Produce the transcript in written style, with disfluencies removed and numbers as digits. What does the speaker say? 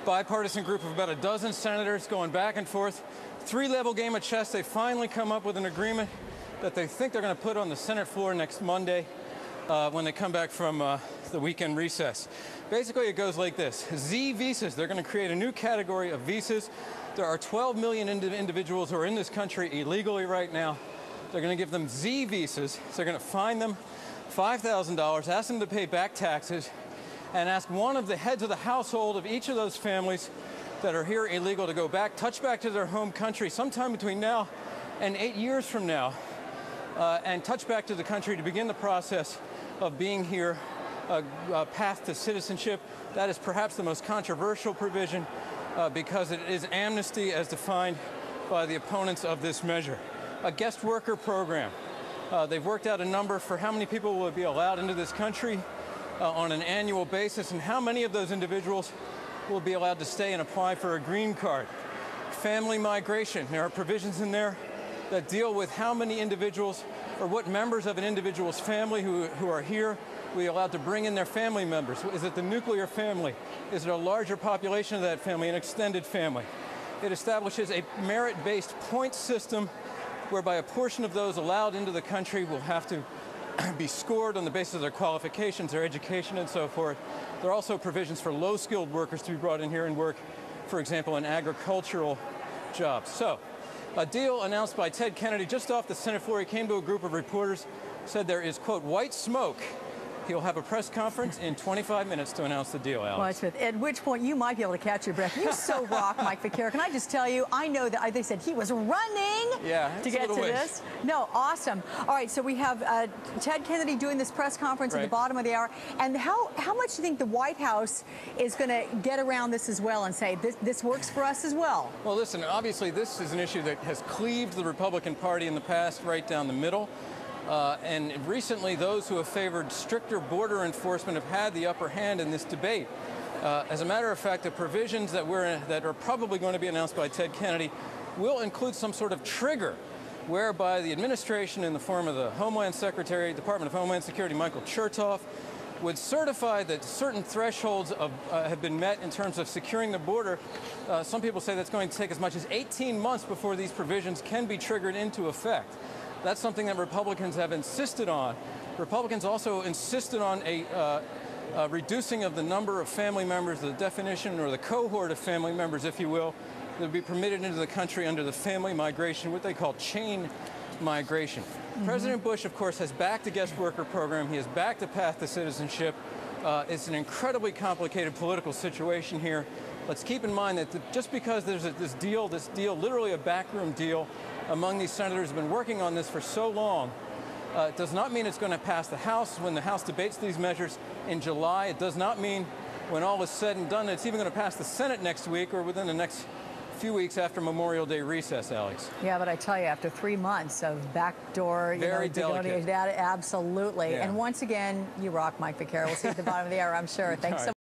bipartisan group of about a dozen senators going back and forth. Three-level game of chess. They finally come up with an agreement that they think they're going to put on the Senate floor next Monday when they come back from the weekend recess. Basically, it goes like this. Z visas. They're going to create a new category of visas. There are 12 million individuals who are in this country illegally right now. They're going to give them Z visas. So they're going to fine them $5,000, ask them to pay back taxes, and ask one of the heads of the household of each of those families that are here illegal to go back, touch back to their home country sometime between now and 8 years from now, and touch back to the country to begin the process of being here, a path to citizenship. That is perhaps the most controversial provision because it is amnesty as defined by the opponents of this measure. A guest worker program. They've worked out a number for how many people will be allowed into this country on an annual basis and how many of those individuals will be allowed to stay and apply for a green card. Family migration. There are provisions in there that deal with how many individuals or what members of an individual's family who are here will be allowed to bring in their family members. Is it the nuclear family? Is it a larger population of that family, an extended family? It establishes a merit-based point system whereby a portion of those allowed into the country will have to be scored on the basis of their qualifications, their education, and so forth. There are also provisions for low-skilled workers to be brought in here and work, for example, in agricultural jobs. So, a deal announced by Ted Kennedy just off the Senate floor. He came to a group of reporters, said there is, quote, white smoke. He'll have a press conference in 25 minutes to announce the deal, Alex. Well, at which point you might be able to catch your breath. You so rock, Mike Vaccaro. Can I just tell you, I know that they said he was running to get to this. No, awesome. All right, so we have Ted Kennedy doing this press conference at the bottom of the hour. And how much do you think the White House is going to get around this as well and say, this works for us as well? Well, listen, obviously this is an issue that has cleaved the Republican Party in the past right down the middle. And recently, those who have favored stricter border enforcement have had the upper hand in this debate. As a matter of fact, the provisions that are probably going to be announced by Ted Kennedy will include some sort of trigger whereby the administration, in the form of the Homeland Secretary, Department of Homeland Security, Michael Chertoff, would certify that certain thresholds have been met in terms of securing the border. Some people say that's going to take as much as 18 months before these provisions can be triggered into effect. That's something that Republicans have insisted on. Republicans also insisted on a reducing of the number of family members, the definition or the cohort of family members, if you will, that would be permitted into the country under the family migration, what they call chain migration. President Bush, of course, has backed the guest worker program. He has backed the path to citizenship. It's an incredibly complicated political situation here. Let's keep in mind that just because there's this deal, literally a backroom deal among these senators who have been working on this for so long, it does not mean it's going to pass the House when the House debates these measures in July. It does not mean when all is said and done it's even going to pass the Senate next week or within the next few weeks after Memorial Day recess, Alex. Yeah, but I tell you, after 3 months of backdoor, very delicate. That absolutely. Yeah. And once again, you rock, Mike Vaccaro. We'll see you at the bottom of the hour, I'm sure. Thanks so much.